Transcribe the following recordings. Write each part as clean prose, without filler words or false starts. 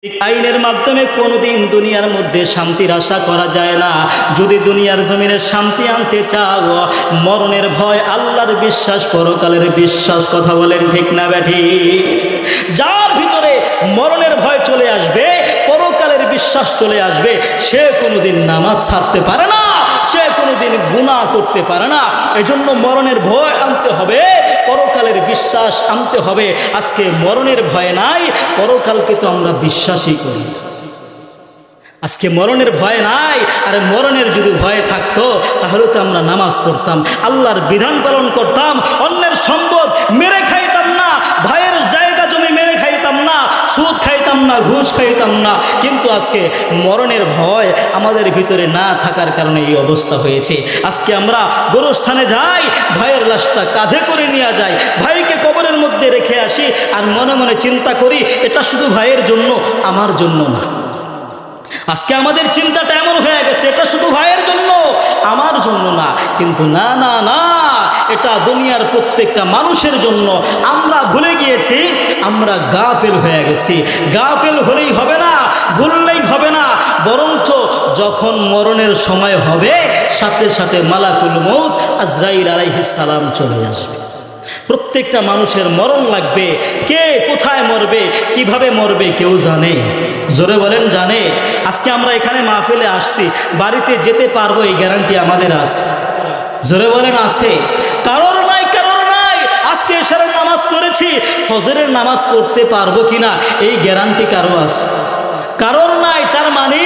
আইনের মাধ্যমে কোনোদিন দুনিয়ার মধ্যে শান্তির আশা করা যায় না। যদি দুনিয়ার জমিনে শান্তি আনতে চাও, মরণের ভয়, আল্লাহর বিশ্বাস, পরকালের বিশ্বাস, কথা বলেন ঠিক না ব্যাঠি? যার ভিতরে মরণের ভয় চলে আসবে, পরকালের বিশ্বাস চলে আসবে, সে কোনোদিন নামাজ ছাড়তে পারে না, সে কোনোদিন গুনাহ করতে পারে না। এজন্য মরণের ভয় আনতে হবে, পরকালের বিশ্বাস আনতে হবে। আজকে মরণের ভয় নাই, পরকালকে তো আমরা বিশ্বাসই করি। আজকে মরণের ভয় নাই, আর মরণের যদি ভয় থাকতো তাহলে তো আমরা নামাজ পড়তাম, আল্লাহর বিধান পালন করতাম, অন্যের সম্পদ মেরে খাইতাম না, ভাইয়ের জায়গা জমি মেরে খাইতাম না, সুদ খাইতাম না, ঘুষ খাইতাম না। কিন্তু আজকে মরণের ভয় আমাদের ভিতরে না থাকার কারণে এই অবস্থা হয়েছে। আজকে আমরা গোরস্থানে যাই, ভাইয়ের লাশটা কাঁধে করে নিয়ে যাই, ভাইকে কবরের মধ্যে রেখে আসি, আর মনে মনে চিন্তা করি এটা শুধু ভাইয়ের জন্য, আমার জন্য না। আজকে আমাদের চিন্তাটা এমন হয়ে গেছে, এটা শুধু ভাইয়ের জন্য, আমার জন্য না। কিন্তু না না না, এটা দুনিয়ার প্রত্যেকটা মানুষের জন্য। আমরা ভুলে গিয়েছি, আমরা গাফেল হয়ে গেছি। গাফেল হলেই হবে না, ভুললেই হবে না, বরঞ্চ যখন মরণের সময় হবে সাথে সাথে মালাকুল মউত আজরাইল আলাইহিস সালাম চলে আসবে। প্রত্যেকটা মানুষের মরণ লাগবে। কে কোথায় মরবে, কিভাবে মরবে কেউ জানে? জোরে বলেন জানে? আজকে আমরা এখানে মাহফিলে আসছি, বাড়িতে যেতে পারবো এই গ্যারান্টি আমাদের আছে? জোরে বলেন আছে? কারোর নাই, কারোর নাই। আজকে এশারের নামাজ পড়েছি, ফজরের নামাজ পড়তে পারবো কিনা এই গ্যারান্টি কারো আছে? কারোর নাই। তার মানে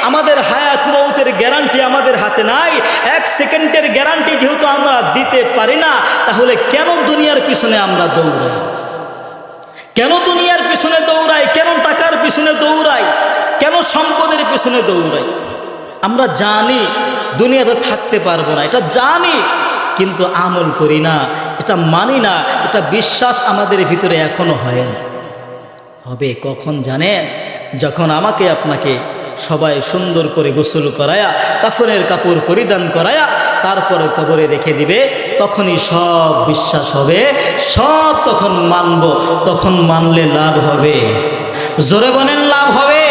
আমাদের হায়াত মউতের গ্যারান্টি আমাদের হাতে নাই। এক সেকেন্ডের গ্যারান্টি যেহেতু আমরা দিতে পারি না, তাহলে কেন দুনিয়ার পিছনে আমরা দৌড়াই? কেন দুনিয়ার পিছনে দৌড়াই? কেন টাকার পিছনে দৌড়াই? কেন সম্পদের পিছনে দৌড়াই? আমরা জানি দুনিয়াতে থাকতে পারবো না, এটা জানি, কিন্তু আমল করি না, এটা মানি না, এটা বিশ্বাস আমাদের ভিতরে এখনো হয় না। হবে কখন জানেন? যখন আমাকে আপনাকে সবাই সুন্দর করে গোসল করায়া, কাফনের কাপড় পরিধান করায়া তারপরে কবরে রেখে দিবে, তখনই সব বিশ্বাস হবে, সব তখন মানব। তখন মানলে লাভ হবে? জোরে বলেন লাভ হবে?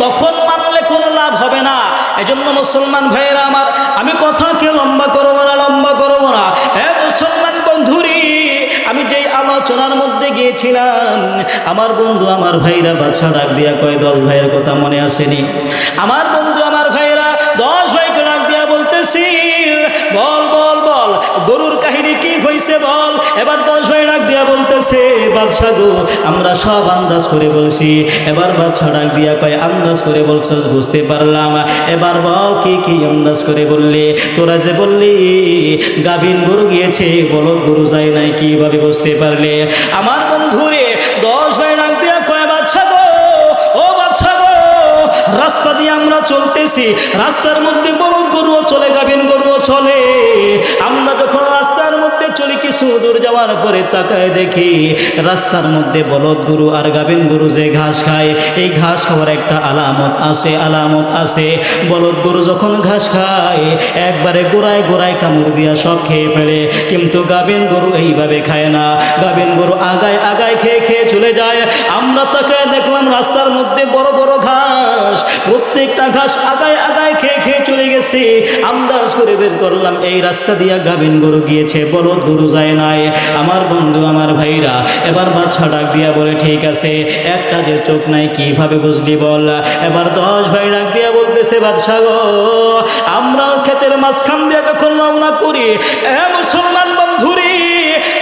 তখন মানলে কোনো লাভ হবে না। এজন্য মুসলমান ভাইয়েরা আমার, আমি কথাকে লম্বা করবো না, লম্বা করবো না। মুসলমান বন্ধুরি, আমি যেই আলোচনার মধ্যে গিয়েছিলাম, আমার বন্ধু আমার ভাইরা বাচ্চা ডাক দিয়া কয়, 10 ভাইয়ের কথা মনে আসেনি? আমার বন্ধু আমার ভাইরা 10 ভাইকে ডাক দিয়া বলতেছি, বল বল বল, গরুর কাহিনী কি হয়েছে বল। এবার 10 ভাই ডাক দিয়া বলতেছে, বাদশা গো আমরা সব আন্দাজ করে বলছি। এবার বাদশা ডাক দিয়া কয়, আন্দাজ করে বলছস, বুঝতে পারলাম, এবার বল কি কি আন্দাজ করে বললি? তোরা যে বললি গাভীন গরু গিয়েছে, বলদ গরু যায় নাই, কিভাবে বুঝতে পারলে? আমার বন্ধুরে 10 ভাই ডাক দিয়া কয়, বাদশা গো, ও বাদশা গো, রাস্তা দিয়ে আমরা চলতেছি, রাস্তার মধ্যে বলদ গরুও চলে, গাভীন গরুও চলে। আমরা যখন রাস্তার মধ্যে চলি, কিছু দূর যাওয়ার পরে তাকায় দেখি রাস্তার মধ্যে বলদ গরু আর গাভীন গরু যে ঘাস খায়, এই ঘাস খাওয়ার একটা আলামত আছে, আলামত আছে। বলদ গরু যখন ঘাস খায় একবারে গোড়ায় গোড়ায় কামড় দিয়া সব খেয়ে ফেলে, কিন্তু গাভীন গরু এইভাবে খায় না। গাভীন গরু আগায় আগায় খেয়ে খেয়ে চলে যায়। আমরা তাকায় দেখলাম রাস্তার মধ্যে বড় বড় ঘাস, প্রত্যেকটা ঘাস আগায় আগায় খেয়ে খেয়ে চলে গেছে। আন্দাজ করে বের করলাম এই রাস্তা দিয়া গাভীন গরু গিয়েছে, বলদ গরু যায় নাই। আমার বন্ধু আমার ভাইরা, এবার বাদশা ডাক দিয়া বলে, ঠিক আছে, একটা যে চোখ নাই কিভাবে বুঝলি বল? এবার 10 ভাই ডাক দিয়া বলতেছে, বাদশা গো, আমরা ক্ষেতের মাঝখান দিয়ে যখন রওনা করি, মুসলমান বন্ধুরি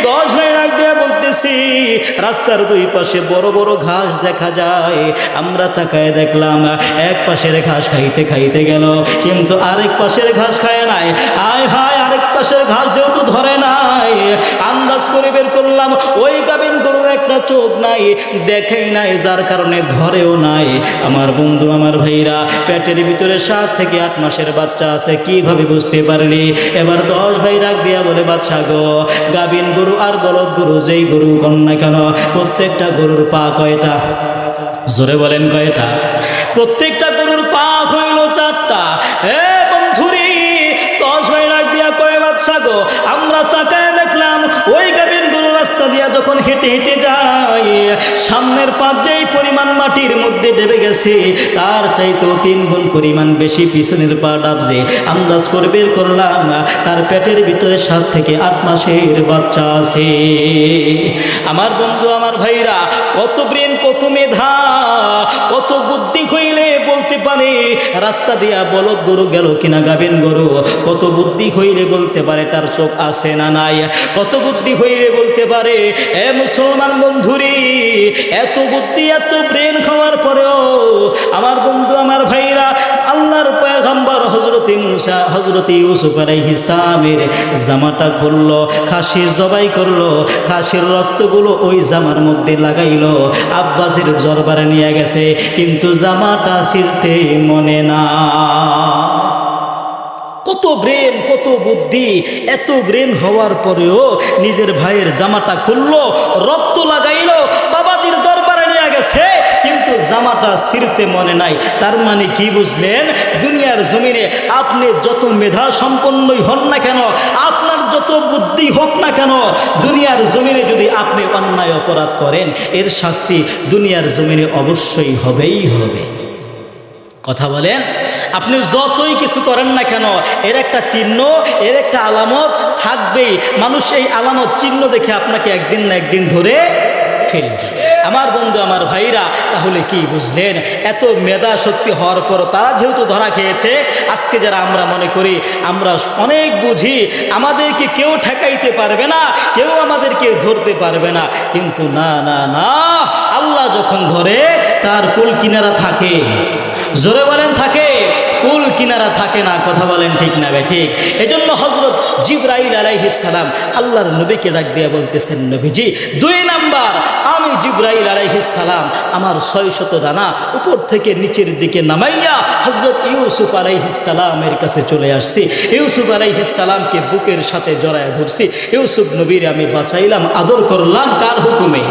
10 ভাই ডাক দিয়া বলতেছি, রাস্তার 2 পাশে বড় বড় ঘাস দেখা যায়। আমরা তাকায় দেখলাম এক পাশের ঘাস খাইতে খাইতে গেল, কিন্তু আরেক পাশের ঘাস খায় নাই। আয় হায়, আরেক পাশের ঘাস যেহেতু ধরে নাই, আন্দাজ করে বের করলাম ওই গাভীন গরুর একটা চোখ নাই, দেখেই নাই, যার কারণে ধরেও নাই। আমার বন্ধু আমার ভাইরা, পেটের ভিতরে 7 থেকে 8 মাসের বাচ্চা আছে, কিভাবে বুঝতে পারলি? এবার 10 ভাই ডাক দিয়া বলে, বাচ্চা গো, গাভীন গরু আর বলদ গরু যেই গরু কন না কেন, প্রত্যেকটা গরুর পা কয়টা? জোরে বলেন কয়টা? প্রত্যেকটা গরুর পা হইল 4টা। বন্ধুরি 10 ভাই ডাক দিয়া কয়, বাদশা গো, আমরা তাকায় দেখলাম ওই গাভীন গরুর রাস্তা দিয়া যখন হেঁটে হেঁটে যায়, সামনের পা যেই পরিমাণ মাটির মধ্যে ডেবে গেছে তার চাইতেও 3 গুণ পরিমাণ বেশি পিছনের পা ডাবছে। আন্দাজ করে বের করলাম তার পেটের ভিতরে 7 থেকে 8 মাসের বাচ্চা আছে। আমার বন্ধু আমার ভাইরা, কত ব্রেন, কত মেধা, কত বুদ্ধি হইলে বলতে পারে রাস্তা দিয়া বলদ গরু গেল কিনা, গাবেন গরু। কত বুদ্ধি হইলে বলতে পারে তার চোখ আছে না নাই। কত বুদ্ধি হইলে বলতে পারে এ মুসলমান বন্ধুরি, এত বুদ্ধি এত ব্রেন খাওয়ার পরেও আমার বন্ধু আমার ভাইরা, আল্লাহর পয়গম্বর হযরতে মুসা, হযরতে ইউসুফ আলাইহিস সালামের জামাটা খুললো, খাসি জবাই করলো, খাসির রক্তগুলো ওই জামার মধ্যে লাগাইলো, আব্বাসের দরবারে নিয়ে গেছে, কিন্তু জামাটা ছিঁড়তে মনে না। কত ব্রেন, কত বুদ্ধি, এত ব্রেন হওয়ার পরেও নিজের ভাইয়ের জামাটা খুললো, রক্ত লাগাইলো, বাবাজির দরবারে নিয়ে গেছে, কিন্তু জামাটা ছিঁড়তে মনে নাই। তার মানে কি বুঝলেন? দুনিয়ার জমিনে আপনি যত মেধা সম্পন্নই হন না কেন, আপনার যত বুদ্ধি হোক না কেন, দুনিয়ার জমিনে যদি আপনি অন্যায় অপরাধ করেন, এর শাস্তি দুনিয়ার জমিনে অবশ্যই হবেই হবে। কথা বলেন? আপনি যতই কিছু করেন না কেন, এর একটা চিহ্ন, এর একটা আলামত থাকবেই। মানুষ এই আলামত চিহ্ন দেখে আপনাকে একদিন না একদিন ধরে ফেলবে। আমার বন্ধু আমার ভাইরা, তাহলে কি বুঝলেন? এত মেধা শক্তি হওয়ার পর তারা যেহেতু ধরা খেয়েছে, আজকে যারা আমরা মনে করি আমরা অনেক বুঝি, আমাদেরকে কেউ ঠেকাইতে পারবে না, কেউ আমাদেরকে ধরতে পারবে না, কিন্তু না না না, আল্লাহ যখন ধরে তার কুল কিনারা থাকে। জোরে বলেন থাকে? কুল কিনারা থাকে না। কথা বলেন ঠিক না ভাই? ঠিক। এজন্য হযরত জিবরাইল আলাইহিস সালাম আল্লাহর নবীকে ডাক দিয়ে বলতেছেন, নবীজি 2 নাম্বার, আমি জিবরাইল আলাইহিস সালাম আমার 600 ডানা উপর থেকে নিচের দিকে নামাইয়া হযরত ইউসুফ আলাইহিস সালামের কাছে চলে আসছি। ইউসুফ আলাইহিস সালামকে বুকের সাথে জড়ায় ধরছি। ইউসুফ নবীর আমি বাঁচাইলাম, আদর করলাম। কার হুকুমে?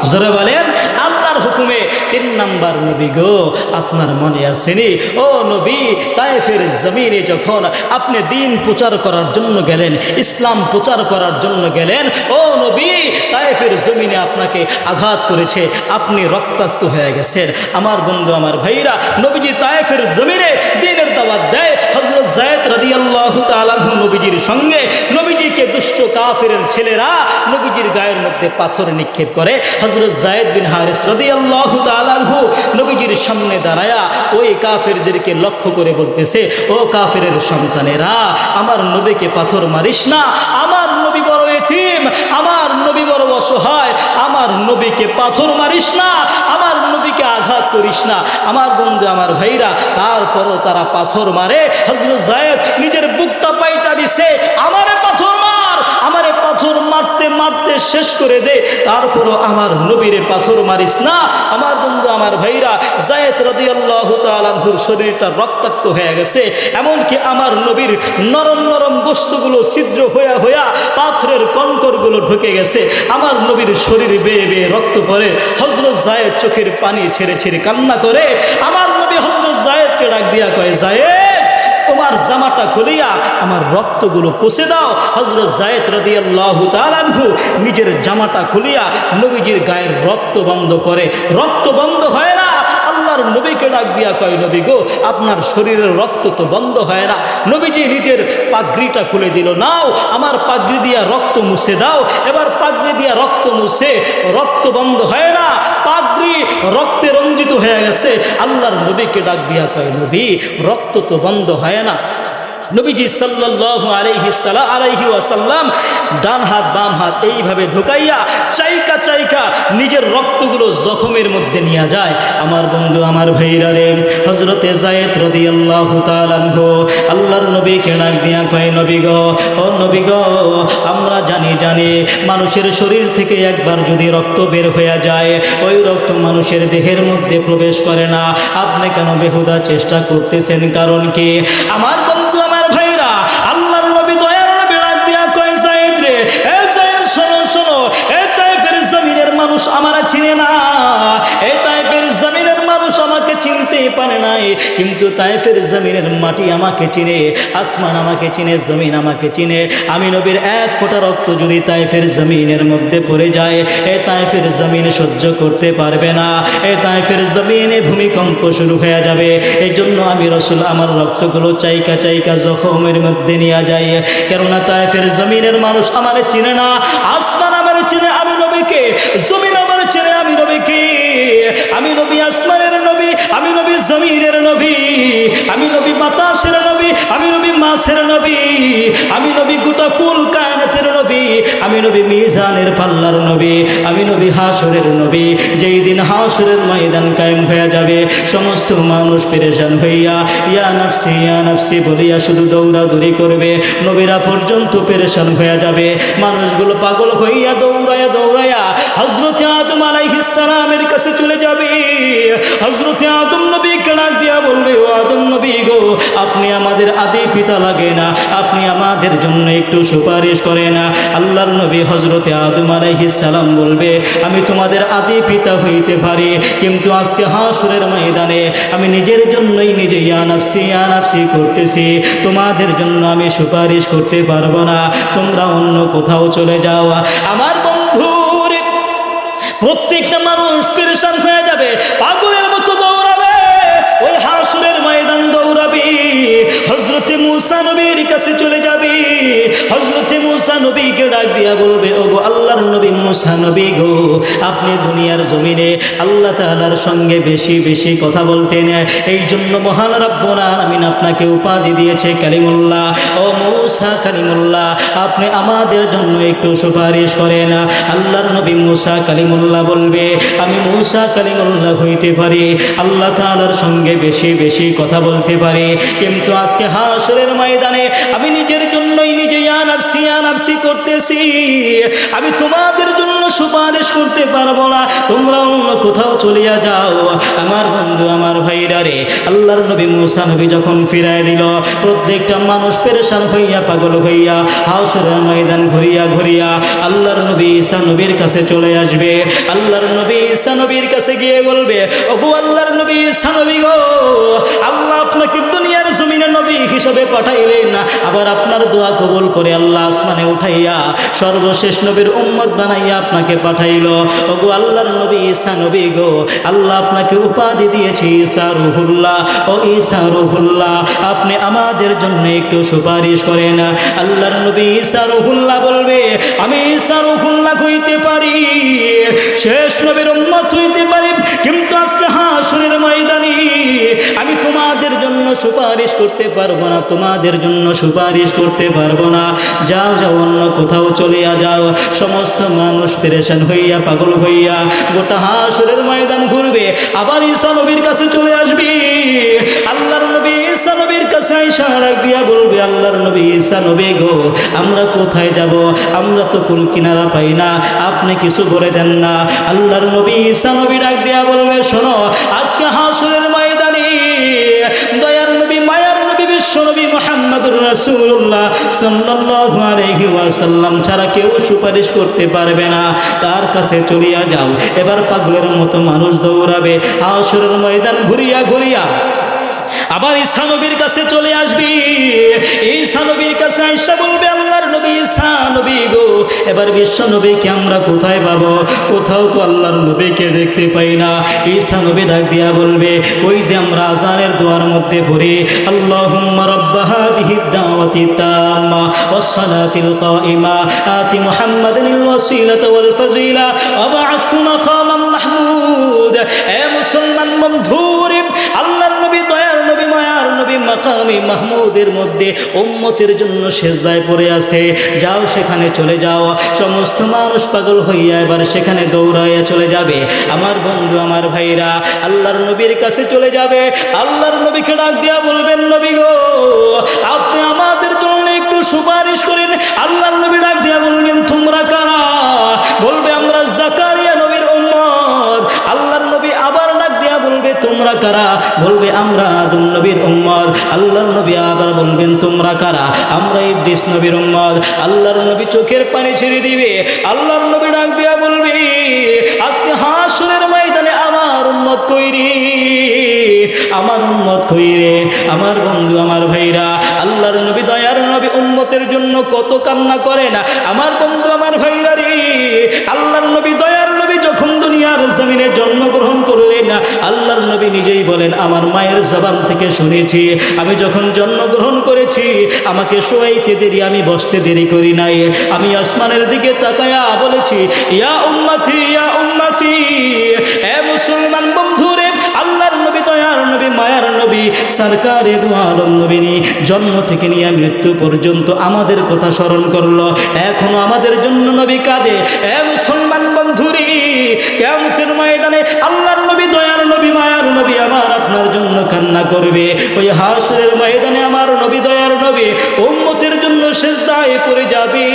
জোরে বলেন? আল্লাহর হুকুমে। 3 নাম্বার নবী গো, আপনার মনে আসেনি ও নবী, তায়েফের জমিনে যখন আপনি দিন প্রচার করার জন্য গেলেন, ইসলাম প্রচার করার জন্য গেলেন, ও নবী, তায়েফের জমিনে আপনাকে আঘাত করেছে, আপনি রক্তাক্ত হয়ে গেছেন। আমার বন্ধু আমার ভাইরা, নবীজি তায়েফের জমিনে দ্বীনের দাওয়াত দেয়। হযরত যায়েদ রাদিয়াল্লাহু তাআলা আনহু নবীজির সঙ্গে, নবীজিকে দুষ্ট কাফেরের ছেলেরা নবীজির গায়ের মধ্যে পাথর নিক্ষেপ করে। হযরত যায়েদ বিন হারিস রাদিয়াল্লাহু তাআলা আনহু নবীজির সামনে দাঁড়ায়া ওই কাফেরদেরকে লক্ষ্য করে বলতেছে, ও কাফেরের সন্তানেরা, আমার নবীকে পাথর মারিস না, আমার নবী বড় এতিম, আমার নবী বড় অসহায়, আমার নবীকে পাথর মারিস না, আমার নবীকে আঘাত করিস না। আমার বন্ধু আমার ভাইরা, তারপরও তারা পাথর মারে। হযরত যায়েদ নিজের বুকটা পাইটা দিছে, আমারে পাথর মার, আমারে পাথর মারতে মারতে শেষ করে দে, তারপরও আমার নবীরে পাথর মারিস না। আমার বন্ধু আমার ভাইরা, যায়েদ রাদিয়াল্লাহু তাআলা আনহুর শরীরটা রক্তাক্ত হয়ে গেছে, এমনকি আমার নবীর নরম নরম গোশতগুলো ছিদ্র হইয়া হইয়া পাথরের কঙ্করগুলো ঢুকে গেছে। আমার নবীর শরীর বেয়ে বেয়ে রক্ত পড়ে। হযরত যায়েদ চোখের পানি ছেড়ে ছেড়ে কান্না করে। আমার নবী হযরত যায়েদকে ডাক দিয়া কয়, যায়েদ, তোমার জামাটা খুলিয়া আমার রক্তগুলো পুছে দাও। হযরত যায়েদ রাদিয়াল্লাহু তাআলা আনহু নিজের জামাটা খুলিয়া নবীজির গায়ের রক্ত বন্ধ করে। রক্ত বন্ধ হয় না। আল্লাহর নবীকে ডাক দিয়া কয়, নবী গো, আপনার শরীরের রক্ত তো বন্ধ হয় না। নবীজি নিজের পাগড়িটা খুলে দিল, নাও আমার পাগড়ি দিয়া রক্ত মুছে দাও। এবার পাগড়ি দিয়া রক্ত মুছে, রক্ত বন্ধ হয় না, পাগড়ি রক্তে রঞ্জিত হয়ে গেছে। আল্লাহর নবীকে ডাক দিয়া কয়, নবী, রক্ত তো বন্ধ হয় না। নবীজি সাল্লাল্লাহু আলাইহি ওয়াসাল্লাম ডান হাত বাম হাত এইভাবে ঢুকাইয়া চাইকা চাইকা নিজের রক্তগুলো জখমের মধ্যে নিয়ে যায়। আমার বন্ধু আমার ভাইরা রে, হযরতে যায়েদ রাদিয়াল্লাহু তাআলা আনহু আল্লাহর নবীকে ডাক দিয়া কয়, নবী গো, ও নবী গো, আমরা জানি মানুষের শরীর থেকে একবার যদি রক্ত বের হয়ে যায়, ওই রক্ত মানুষের দেহের মধ্যে প্রবেশ করে না। আপনি কেন বেহুদা চেষ্টা করতেছেন? কারণ কি? আমার বন্ধু আমার ভাইরা, আল্লাহর নবী দয়ার নবী ডাক দিয়া কয়, যায়েদ রে, এ যায়েদ, শোনো শোনো, এই তায়েফের জমিনের মানুষ আমারে চিনে না, এই তায়েফের জমিনের মানুষ আমাকে চিনতে পারে নাই, কিন্তু তায়েফের জমিনের মাটি আমাকে চিনে, আসমান আমাকে চিনে, জমিন আমাকে চিনে। আমি নবীর এক ফোঁটা রক্ত যদি তায়েফের জমিনের মধ্যে পড়ে যায়, এ তায়েফের জমিন সহ্য করতে পারবে না, এ তায়েফের জমিনে ভূমিকম্প শুরু হয়ে যাবে। এই জন্য আমি রাসূল আমার রক্তগুলো চাইকা চাইকা জখমের মধ্যে নিয়ে যাই, কেননা তায়েফের জমিনের মানুষ আমারে চিনে না, আসমান আমারে চিনে আমি নবীকে, জমিন আমারে চিনে আমি নবীকে। আমি নবী আসমানের নবী, আমি নবী জমিনের নবী, আমি নবী বাতাসের নবী, আমি নবী মাছের নবী, আমি নবী গোটা কুল কায়নাতের নবী, আমি নবী মিজানের পাল্লার নবী, আমি নবী হাসরের নবী। যেই দিন হাসরের ময়দান কায়েম হয়ে যাবে, সমস্ত মানুষ পেরেশান হইয়া ইয়া নাফসি বলিয়া শুধু দৌড়াদৌড়ি করবে, নবীরা পর্যন্ত পেরেশান হয়ে যাবে। মানুষগুলো পাগল হইয়া দৌড়ায়া দৌড়ায়া হযরত আদম আলাইহিস সালামের কাছে চলে যাবে। হযরত আদম নবীকে ডাক দিয়া বলবে, ও আদম নবী গো, আপনি আমাদের আদি পিতা লাগে না, আপনি আমাদের জন্য একটু সুপারিশ করে না। আল্লাহর নবী হযরত আদম আলাইহিস সালাম বলবে, আমি তোমাদের আদি পিতা হইতে পারি, কিন্তু আজকে হাসরের ময়দানে আমি নিজের জন্যই নিজে ইয়া নাফসি করতেছি, তোমাদের জন্য আমি সুপারিশ করতে পারবো না, তোমরা অন্য কোথাও চলে যাও। আমার বন্ধুর প্রত্যেকটা মানুষ পেরেশান হয়ে যাবে, পাগলের মতো দৌড়াবে, ওই হাসরের ময়দান দৌড়াবি। হযরতে মূসা নবীর কাছে চলে যাবি, হযরতে মূসা নবীকে ডাক দিয়া বলবে, ওগো আল্লাহর নবী মূসা নবী গো, আপনি দুনিয়ার জমিনে আল্লাহ তাআলার সঙ্গে বেশি বেশি কথা বলতেন, এই জন্য মহান রব্বুল আলামিন আপনাকে উপাধি দিয়েছে কালিমুল্লাহ। ও মূসা কালিমুল্লাহ, আপনি আমাদের জন্য একটু সুপারিশ করেন। আল্লাহর নবী মূসা কালিমুল্লাহ বলবে, আমি মূসা কালিমুল্লাহ হইতে পারি, আল্লাহ তাআলার সঙ্গে বেশি বেশি কথা বলতে পারি, কিন্তু আজকে হাসরের ময়দানে আমি নিজের জন্যই নিজে ইয়া নাফসি করতেছি, আমি তোমাদের জন্য সুপারিশ করতে পারবো না, তোমরা অন্য কোথাও চলিয়া যাও। আমার বন্ধু আমার ভাইরা রে, আল্লাহর নবী মূসা নবী যখন ফিরায় দিল, প্রত্যেকটা মানুষ পেরেশান হইয়া পাগল হইয়া হাসরের ময়দান ঘুরিয়া ঘুরিয়া আল্লাহর নবী ঈসা নবীর কাছে চলে আসবে। আল্লাহর নবী ঈসা নবীর কাছে গিয়ে বলবে, ওগো আল্লাহর নবী ঈসা নবী গো, আল্লাহ আপনাকে দুনিয়ার জমিনে নবী হিসেবে পাঠাইলেন, আবার আপনার দোয়া কবুল করে আল্লাহ আসমানে উঠাইয়া সর্বশেষ নবীর উম্মত বানাইয়া আপনাকে পাঠাইলো। ওগো আল্লাহর নবী ঈসা নবী গো, আল্লাহ আপনাকে উপাধি দিয়েছে ঈসা রূহুল্লাহ। ও ঈসা রূহুল্লাহ, আপনি আমাদের জন্য একটু সুপারিশ করেন। আল্লাহর নবী ঈসা রূহুল্লাহ বলবে, আমি ঈসা রূহুল্লাহ হইতে পারি, শেষ নবীর উম্মত হইতে পারি, কিন্তু আজকে হাসরের ময়দানে আমি তোমাদের জন্য সুপারিশ করতে পারবো না, তোমাদের জন্য সুপারিশ করতে পারবো না, যাও যাও অন্য কোথাও চলিয়া যাও। সমস্ত মানুষ পেরেশান হইয়া পাগল হইয়া গোটা হাসরের ময়দান ঘুরবে, আবার ঈসা নবীর কাছে চলে আসবি। আল্লাহর নবী ঈসা নবীর কাছে আইসা ডাক দিয়া বলবে, আল্লাহর নবী ঈসা নবী গো, আমরা কোথায় যাব, আমরা তো কুল কিনারা পাই না, আপনি কিছু বলে দেন না। আল্লাহর নবী ঈসা নবী ডাক দিয়া বলবে, শোনো, আজকে হাসরের ময়দানে দয়ার নবী মায়ার নবী বিশ্ব নবী মুহাম্মদুর রাসূলুল্লাহ সাল্লাল্লাহু আলাইহি ওয়াসাল্লাম ছাড়া কেউ সুপারিশ করতে পারবে না, তার কাছে চলিয়া যাও। এবার পাগলের মতো মানুষ দৌড়াবে, হাসরের ময়দান ঘুরিয়া ঘুরিয়া আবার ঈসা নবীর কাছে চলে আসবি। ঈসা নবীর কাছে আয়েশা বলবে, আল্লাহর নবী ঈসা নবী গো, এবার বিশ্ব নবীকে আমরা কোথায় পাবো, কোথাও তো আল্লাহর নবীকে দেখতে পাই না। ঈসা নবী ডাক দিয়া বলবে, ওই যে আমরা আযানের দোয়ার মধ্যে পড়ি, আল্লাহুম্মা রাব্বা হাযিহিদ দাওয়াতি তাম্মা ওয়াস সালাতিল কাইমা আতি মুহাম্মাদানিল ওয়াসিলাতা ওয়াল ফাযিলা ওয়া বা'আথহু মাকামান মাহমুদ। এ মুসলমান বন্ধুরে, আল্লাহর নবী দয়ার নবী মায়ার নবী মাকামে মাহমুদের মধ্যে উম্মতের জন্য সেজদায় পড়ে আছে, যাও সেখানে চলে যাও। সমস্ত মানুষ পাগল হইয়া এবার সেখানে দৌড়াইয়া চলে যাবে। আমার বন্ধু আমার ভাইরা আল্লাহর নবীর কাছে চলে যাবে, আল্লাহর নবীকে ডাক দিয়া বলবেন, নবী গো, আপনি আমাদের জন্য একটু সুপারিশ করেন। আল্লাহর নবী ডাক দিয়া বলবেন, তোমরা কারা? বলবে, আমরা জাকারিয়া নবীর উম্মত। আল্লাহর নবী আবার ডাক দিয়া বলবে, তোমরা কারা? বলবে, আমরা আদম নবীর উম্মত। আল্লাহর নবী আবার বলবেন, তোমরা কারা? আমরা ইদ্রিস নবীর উম্মত। আল্লাহর নবী চোখের পানি ছেড়ে দিবে। আল্লাহর নবী ডাক দিয়া বলবে, আজকে হাসরের ময়দানে আমার উম্মত কইরি, আমার উম্মত কই রে? আমার বন্ধু আমার ভাইরা, আল্লাহর নবী দয়ার নবী উম্মতের জন্য কত কান্না করেন। আমার বন্ধু আমার ভাইরা রে, আল্লাহর নবী দয়ার নবী যখন দুনিয়ার জমিনে জন্মগ্রহণ করলেন, আল্লাহর নবী নিজেই বলেন, আমার মায়ের জবান থেকে শুনেছি, আমি যখন জন্মগ্রহণ করেছি আমাকে শোয়াইতে দেরি, আমি বসতে দেরি করি নাই। আমি আসমানের দিকে তাকায়া বলেছি, ইয়া উম্মতি ইয়া উম্মতি, এ মুসলমান বন্ধুরে, আল্লাহর নবী দয়ার নবী মায়ার নবী সরকারে দু আলম নবী জন্ম থেকে নিয়ে মৃত্যু পর্যন্ত আমাদের কথা স্মরণ করলো, এখনো আমাদের জন্য নবী কাঁদে। এ মুসলমান বন্ধুরে, কিয়ামতের ময়দানে আল্লাহর নবী দয়ার নবী মায়ার নবী আমার আপনার জন্য কান্না করবে। ওই হাসরের ময়দানে আমার নবী দয়ার নবী উম্মতের জন্য সিজদায় পড়ে যাবে।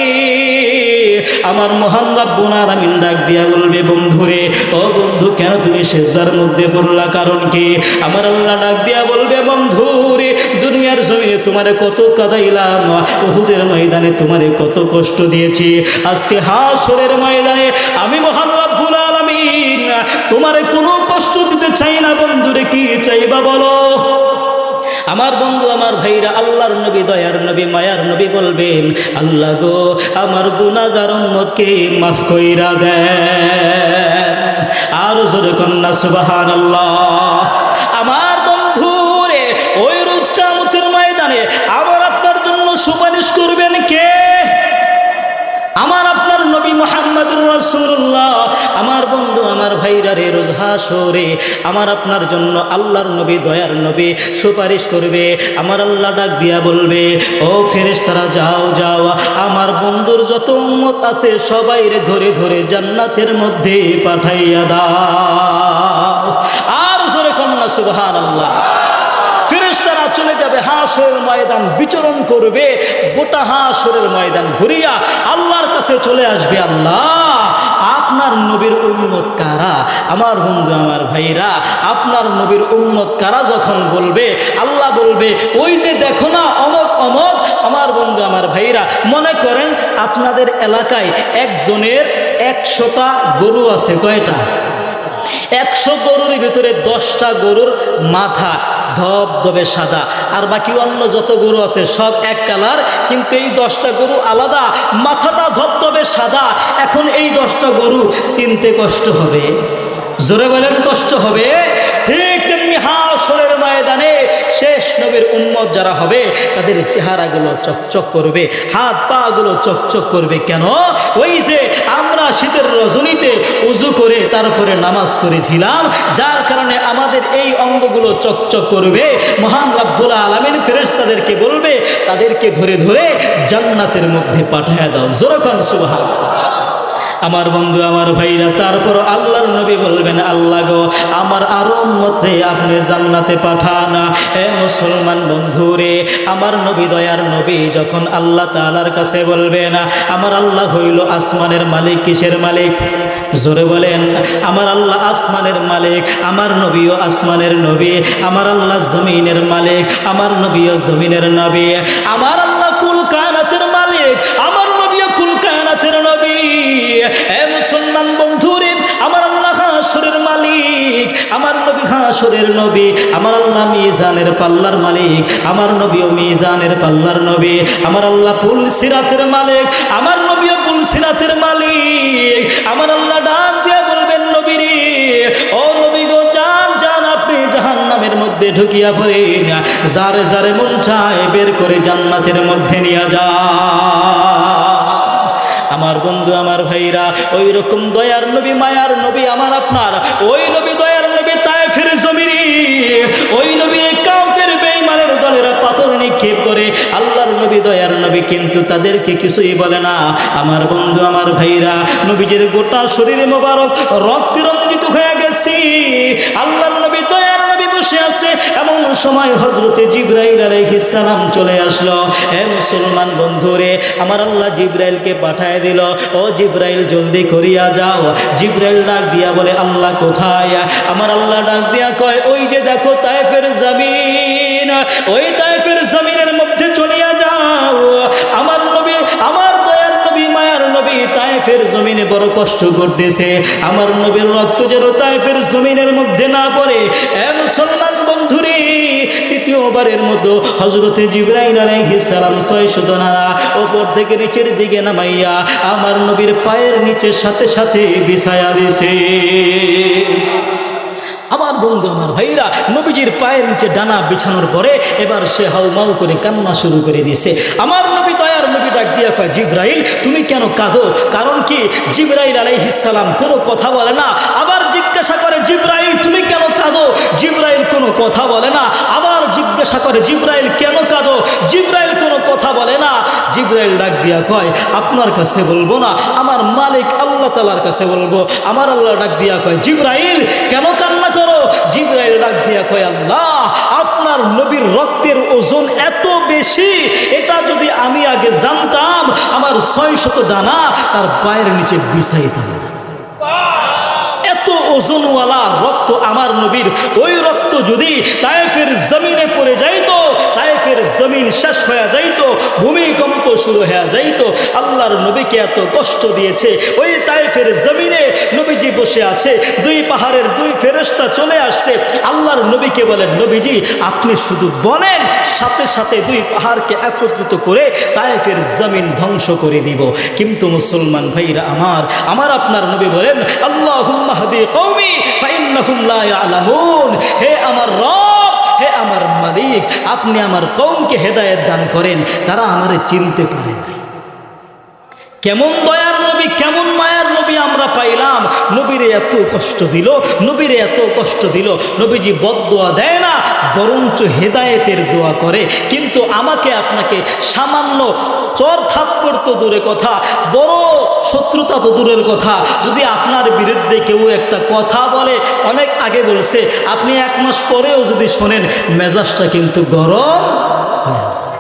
আমার মহান রব্বুল আলামিন ডাক দিয়া বলবে, বন্ধুরে ও বন্ধু, কেন তুমি সিজদার মধ্যে পড়লা, কারণ কি? আমার আল্লাহ ডাক দিয়া বলবে, বন্ধুরে দুনিয়ার জমিনে তোমারে কত কাঁদাইলাম, উহুদের ময়দানে তোমারে কত কষ্ট দিয়েছি, আজকে হাসরের ময়দানে আমি মহান রব্বুল আলামিন তোমারে কোনো কষ্ট দিতে চাই না। বন্ধুরে কি চাইবা বলো? আমার বন্ধু আমার ভাইরা, আল্লাহর নবী দয়ার নবী মায়ার নবী বলবেন, আল্লাহ গো আমার গুনাহগার উম্মতকে মাফ কইরা দেন। আর জোরে কন্যা সুবহানাল্লাহ। আমার বন্ধু রে, ওই রোজ কিয়ামতের ময়দানে আবার আপনার জন্য সুপারিশ করবেন কে? আমার আপনার নবী মুহাম্মদুর রাসূলুল্লাহ। আমার বন্ধু আমার ভাইরা রে, রোজ হাসরে আমার আপনার জন্য আল্লাহর নবী দয়ার নবী সুপারিশ করবে। আমার আল্লাহ ডাক দিয়া বলবে, ও ফেরেশতারা যাও যাও, আমার বন্ধুর যত উম্মত আছে সবাইরে ধরে ধরে জান্নাতের মধ্যে পাঠাইয়া দাও। আর জোরে কন্যা সুবহানাল্লাহ। ফেরেশতারা চলে যাবে, হাসরের ময়দান বিচরণ করবে, গোটা হাসরের ময়দান ঘুরিয়া আল্লাহর কাছে চলে আসবে, আল্লাহ আপনার নবীর উম্মত কারা? আমার বন্ধু আমার ভাইরা, আপনার নবীর উম্মত কারা যখন বলবে, আল্লাহ বলবে, ওই যে দেখো না অমক অমক। আমার বন্ধু আমার ভাইরা, মনে করেন আপনাদের এলাকায় একজনের 100টা গরু আছে, কয়টা? 100 গরুর ভিতরে 10টা গরুর মাথা ধবধবে সাদা, আর বাকি অন্য যত গরু আছে সব এক কালার, কিন্তু এই 10টা গরু আলাদা, মাথাটা ধবধবে সাদা। এখন এই 10টা গরু চিনতে কষ্ট হবে, জোরে বলেন কষ্ট হবে। ঠিক তেমনি হাসরের ময়দানে শেষ নবীর উম্মত যারা হবে তাদের চেহারাগুলো চকচক করবে, হাত পা গুলো চকচক করবে। কেন? ওই যে আমরা শীতের রজনীতে উজু করে তারপরে নামাজ করেছিলাম, যার কারণে আমাদের এই অঙ্গগুলো চকচক করবে। মহান রব্বুল আলামিন ফেরেশতাদেরকে বলবে, তাদেরকে ধরে ধরে জান্নাতের মধ্যে পাঠায়া দাও। জোরে কোন সুবহানাল্লাহ। আমার বন্ধু আমার ভাইরা, তারপর আল্লাহর নবী বলবেন, আল্লাহ গো আমার আরো উম্মতরে আপনি জান্নাতে পাঠান। এ মুসলমান বন্ধুরে, আমার নবী দয়ার নবী যখন আল্লাহ তাআলার কাছে বলবেন, আমার আল্লাহ হইল আসমানের মালিক। কিসের মালিক? জোরে বলেন। আমার আল্লাহ আসমানের মালিক, আমার নবীও আসমানের নবী। আমার আল্লাহ জমিনের মালিক, আমার নবীও জমিনের নবী। আমার আল্লাহ কুল কায়নাতের মালিক, আমার নবীও কুল কায়নাতের নবী। এ মুসলমান বন্ধুরে, আমার আল্লাহ হাসরের মালিক, আমার নবী হাসরের নবী। আমার আল্লাহ মিজানের পাল্লার মালিক, আমার নবীও মিজানের পাল্লার নবী। আমার আল্লাহ পুল সিরাতের মালিক, আমার নবীও পুল সিরাতের মালিক। আমার আল্লাহ ডাক দিয়ে বলবেন, নবীরে ও নবী গো, জান জান আপনি জাহান্নামের মধ্যে ঢুকিয়া পড়েন, যারে যারে মন চায় বের করে জান্নাতের মধ্যে নিয়ে যা। আমার বন্ধু আমার ভাইরা, ওই রকম দয়ার নবী মায়ার নবী আমার আপনার, ওই নবী দয়ার নবী তায়েফের জমিনে ওই নবীর কাফের বেঈমানের দলেরা পাথর নিক্ষেপ করে, আল্লাহর নবী দয়ার নবী কিন্তু তাদেরকে কিছুই বলে না। আমার বন্ধু আমার ভাইরা, নবীজির গোটা শরীর মোবারক রক্তে রঞ্জিত হয়ে গেছে। আল্লাহর নবী দয়ার নবী বসে আছে, এমন সময় হযরতে জিবরাইল আলাইহিস সালাম চলে আসলো। হে মুসলমান বন্ধুরে, আমার আল্লাহ জিবরাইলকে পাঠায় দিল, ও জিবরাইল জলদি করিয়া যাও। জিবরাইল ডাক দিয়া বলে, আল্লাহ কোথায়? আমার আল্লাহ ডাক দিয়া কয়, ওই যে দেখো তায়েফের জমিন, ওই তায়েফের জমিনের মধ্যে চলিয়া যাও। আমার নবী, আমার দয়ার নবী মায়ার নবী তায়েফের জমিনে বড় কষ্ট করতেছে। আমার নবীর রক্ত যেন তায়েফের জমিনের মধ্যে না পড়ে। এ মুসলমান বন্ধুরে, দ্বিতীয়বারের মতো হযরতে জিবরাইল আলাইহিস সালাম 600 দানা উপর থেকে নিচের দিকে নামাইয়া আমার নবীর পায়ের নিচে সাথে সাথে বিছায়া দিয়েছে। আমার বন্ধু আমার ভাইরা, নবীজির পায়ের নিচে ডানা বিছানোর পরে এবার সে হাউমাউ করে কান্না শুরু করে দিয়েছে। আমার নবী দয়ার নবী ডাক দিয়া কয়, জিবরাইল তুমি কেন কাঁদো? কারণ কি জিবরাইল আলাইহিস সালাম কোনো কথা বলে না। আবার জিজ্ঞাসা করে, জিবরাইল তুমি কেন কাঁদো? জিবরাইল কোনো কথা বলে না। আবার জিজ্ঞাসা করে, জিবরাইল কেন কাঁদো? জিবরাইল কোনো কথা বলে না। জিবরাইল ডাক দিয়া কয়, আপনার কাছে বলবো না, আমার মালিক আল্লাহ তাআলার কাছে বলবো। আমার আল্লাহ ডাক দিয়া কয়, জিবরাইল কেন কান্না করো? জিবরাইল ডাক দিয়া কয়, আল্লাহ আপনার নবীর রক্তের ওজন এত বেশি, এটা যদি আমি আগে জানতাম আমার 600 ডানা তার পায়ের নিচে বিছাইতাম। এত ওজনওয়ালা রক্ত আমার নবীর, ওই রক্ত যদি তায়েফের জমিনে পড়ে যাইতো, তায়েফের জমিন শেষ হয়ে যাইতো, ভূমিকম্প শুরু হয়ে যাইতো। আল্লাহর নবীকে এত কষ্ট দিয়েছে। ওই তায়েফের জমিনে নবীজি বসে আছে, দুই পাহাড়ের দুই ফেরেশতা চলে আসছে। আল্লাহর নবীকে বলেন, নবীজি আপনি শুধু বলেন, সাথে সাথে দুই পাহাড়কে একত্রিত করে তায়েফের জমিন ধ্বংস করে দিব। কিন্তু মুসলমান ভাইরা আমার আপনার নবী বলেন, আল্লাহুম্মা হাদি কওমি ফাইন্নাহুম লা ইয়ালামুন। হে আমার রব, হে আমার মালিক, আপনি আমার কওমকে হেদায়েত দান করেন, তারা আমারে চিনতে পারে না। কেমন দয়ার নবী, কেমন মায়ার নবী আমরা পাইলাম। নবীরে এত কষ্ট দিল, নবীরে এত কষ্ট দিল। নবীজি বদদোয়া দেয় না, বরঞ্চ হেদায়েতের দোয়া করে। কিন্তু আমাকে আপনাকে সামান্য চর থাপ্পড় তো দূরে কথা, বড় শত্রুতা তো দূরের কথা, যদি আপনার বিরুদ্ধে কেউ একটা কথা বলে, অনেক আগে বলছে, আপনি 1 মাস পরেও যদি শোনেন, মেজাজটা কিন্তু গরম হয়ে যায়।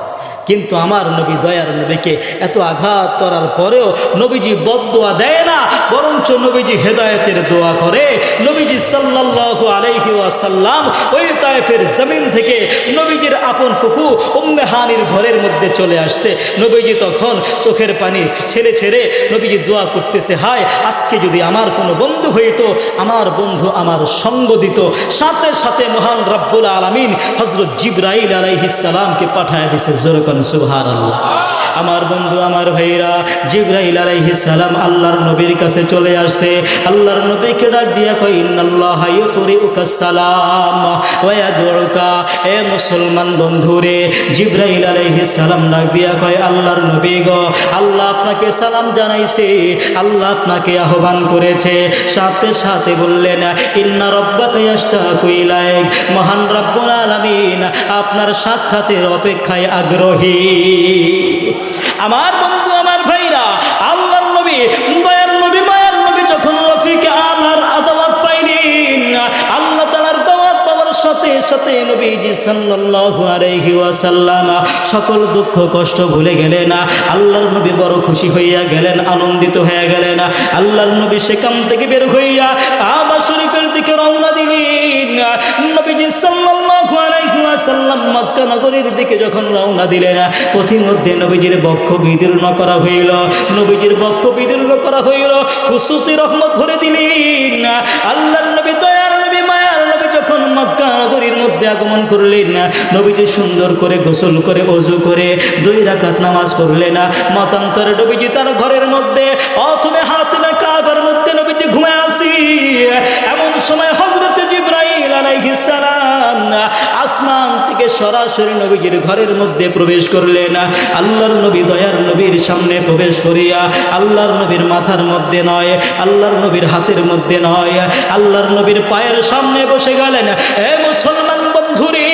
কিন্তু আমার নবী দয়ার নবীকে এত আঘাত করার পরেও নবীজি বদদোয়া দেয় না, বরঞ্চ নবীজি হেদায়েতের দোয়া করে। নবীজি সাল্লাল্লাহু আলাইহি ওয়াসাল্লাম ওই তায়েফের জমিন থেকে নবীজির আপন ফুফু উম্মে হানির ঘরের মধ্যে চলে আসছে। নবীজি তখন চোখের পানি ছেড়ে ছেড়ে নবীজি দোয়া করতেছে, হায় আজকে যদি আমার কোনো বন্ধু হইতো, আমার বন্ধু আমার সঙ্গ দিত। সাথে সাথে মহান রব্বুল আলামিন হযরত জিবরাইল আলাইহিস সালামকে পাঠায় দিয়েছে। জোরে সুবহানাল্লাহ। আমার বন্ধু আমার ভাইরা, জিবরাইল আলাইহিস সালাম আল্লাহর নবীর কাছে চলে আসছে। আল্লাহর নবীকে ডাক দিয়া কয়, ইন্নাল্লাহা ইউকরিউকাস সালাম ওয়া ইয়াদউকা। এ মুসলমান বন্ধুরে, জিবরাইল আলাইহিস সালাম ডাক দিয়া কয়, আল্লাহর নবী গো, আল্লাহ আপনাকে সালাম জানাইছে, আল্লাহ আপনাকে আহ্বান করেছে। সাথে সাথে বললেন, ইন্না রাব্বাকা ইয়াশতাকু ইলাইক। মহান রব্বুল আলামিন আপনার সাক্ষাতের অপেক্ষায় আগ্রহী। আমার বন্ধু আমার ভাইরা, আল্লাহর নবী দয়ার নবী মায়ার নবী যখন রফিকে আলার আদালত পাইলেন, আল্লাহ তাআলার দাওয়াত পাওয়ার সাথে সাথে নবীজি সাল্লাল্লাহু আলাইহি ওয়াসাল্লাম সকল দুঃখ কষ্ট ভুলে গেলেন। আল্লাহর নবী বড় খুশি হইয়া গেলেন, আনন্দিত হয়ে গেলেন। আল্লাহর নবী সেখান থেকে বের হইয়া কাবা শরীফের দিকে রওনা দিলেন। নবীজি সাল্লাল্লাহু আলাইহি ওয়াসাল্লাম মক্কা নগরীর দিকে যখন রওনা দিলেন, পথিমধ্যে নবীজির বক্ষ বিদীর্ণ করা হইল। নবীজির বক্ষ বিদীর্ণ করা হইল, খুশুসি রহমত ভরে দিলেন। আল্লাহর নবী দয়ার নবী মায়ার নবী যখন মক্কা নগরীর মধ্যে আগমন করলেন, নবীজি সুন্দর করে গোসল করে ওযু করে 2 রাকাত নামাজ পড়লেন। মতান্তরে নবীজি তার ঘরের মধ্যে অথমে হাতমে কাবার মধ্যে নবীজি ঘুমায় আসি। এমন সময় হযরত জিবরাইল আলাইহিস সালাম আসমান থেকে সরাসরি নবীজির ঘরের মধ্যে প্রবেশ করলেন। আল্লাহর নবী দয়ার নবীর সামনে প্রবেশ করিয়া আল্লাহর নবীর মাথার মধ্যে নয়, আল্লাহর নবীর হাতের মধ্যে নয়, আল্লাহর নবীর পায়ের সামনে বসে গেলেন। এ মুসলমান বন্ধুরে,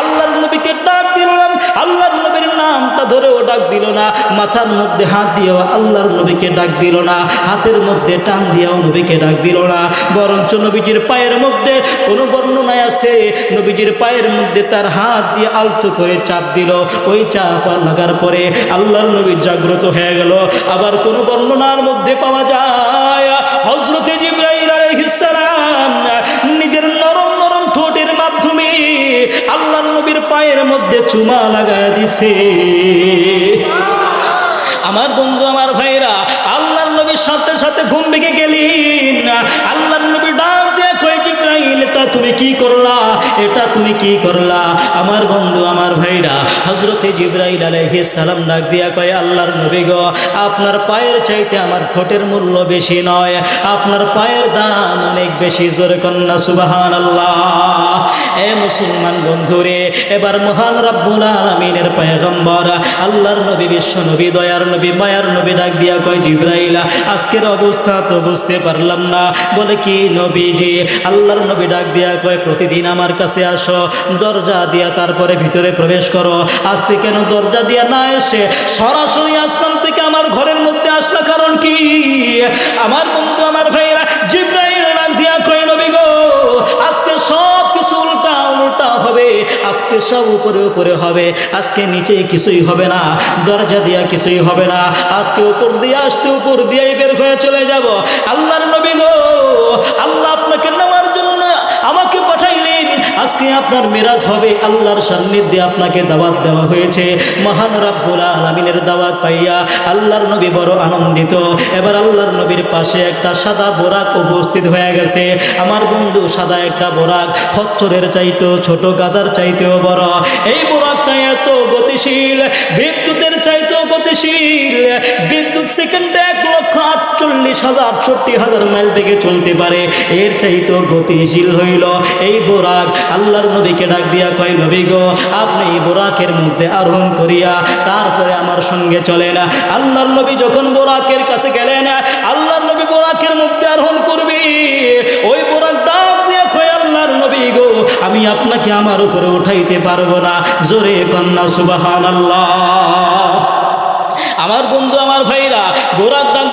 আল্লাহর নবীকে ডাক দিলাম, আল্লাহর নবীর নামটা ধরেও ডাক দিল না, মাথার মধ্যে হাত দিয়েও আল্লাহর নবীকে ডাক দিল না, হাতের মধ্যে টান দিয়েও নবীকে ডাক দিল না, বরঞ্চ নবীজির পায়ের মধ্যে কোনো বর্ণনায় আছে নবীজির পায়ের মধ্যে তার হাত দিয়ে আলতো করে চাপ দিল। ওই চাপ লাগার পরে আল্লাহর নবী জাগ্রত হয়ে গেল। আবার কোনো বর্ণনার মধ্যে পাওয়া যায় হযরত জিবরাইল আলাইহিস সালাম নিজের নরম নরম ঠোঁটের মাধ্যমে আল্লাহর নবীর পায়ের মধ্যে চুমা লাগায় দিছে। আমার বন্ধু আমার ভাইরা, আল্লাহর নবীর সাথে সাথে ঘুম ভেঙে গেলেন। আল্লাহর নবী ডাক দিয়ে কয়, জিবরাইল এটা তুমি কি করলা, এটা তুমি কি করলা? আমার বন্ধু আমার ভাইরা, হযরতে জিবরাইল আলাইহিস সালাম ডাক দিয়া কয়, আল্লাহর নবী গো, আপনার পায়ের চাইতে আমার ঠোঁটের মূল্য বেশি নয়, আপনার পায়ের দাম অনেক বেশি। জোরে কন্যা সুবহানাল্লাহ। এ মুসলমান বন্ধুরে, এবার মহান রব্বুল আলামিনের পয়গম্বর আল্লাহর নবী, বিশ্ব নবী, দয়ার নবী, মায়ার নবী ডাক দিয়া কয়, জিবরাইল আজকের অবস্থা তো বুঝতে পারলাম না। বলে কি নবীজি? আল্লাহর নবী ডাক দিয়া কয়, প্রতিদিন আমার কাছে আসো, দরজা দিয়া তারপরে ভিতরে প্রবেশ করো। আজকে কেন দরজা দিয়া না এসে সরাসরি আসলাম থেকে আমার ঘরের মধ্যে আসলা, কারণ কি? আমার বন্ধু আমার ভাইরা, জিবরাইল ডাক দিয়া কয়, নবী গো, আজকে সব কিছু উল্টা উল্টা হবে, আজকে সব উপরে উপরে হবে, আজকে নিচে কিছুই হবে না, দরজা দিয়া কিছুই হবে না, আজকে উপর দিয়ে আসছে, উপর দিয়েই বের হয়ে চলে যাব। আল্লাহর নবী গো, আল্লাহ আপনাকে নেওয়ার জন্য আমাকে পাঠাইলেন, আজকে আপনার মেরাজ হবে, আল্লাহর সান্নিধ্যে আপনাকে দাওয়াত দেওয়া হয়েছে। মহান রব্বুল আলামিনের দাওয়াত পাইয়া আল্লাহর নবী বড় আনন্দিত। এবার আল্লাহর নবীর পাশে একটা সাদা বোরাক উপস্থিত হয়ে গেছে। আমার বন্ধু, সাদা একটা বোরাক, খচ্চরের চাইতেও ছোট, গাধার চাইতেও বড়। এই বোরাকটা এত গতিশীল, বিদ্যুতের চাইতেও গতিশীল। বিদ্যুৎ সেকেন্ডে 1,48,000 মাইল থেকে চলতে পারে, এর চাইতেও গতিশীল হইল এই বোরাক। আল্লাহর নবীকে ডাক দিয়া কয়, নবী গো, আপনি এই বোরাকের মধ্যে আরোহণ করিয়া তারপরে আমার সঙ্গে চলেন। আল্লাহর নবী যখন বোরাকের কাছে গেলেন, আল্লাহর নবী বোরাকের মধ্যে আরোহণ করবি, ওই বোরাক ডাক দিয়া কয়, আল্লাহর নবী গো, আমি আপনাকে আমার উপরে উঠাইতে পারবো না। জোরে কন্যা সুবহানাল্লাহ। আমার বন্ধু আমার ভাইরা, বোরাক ডাক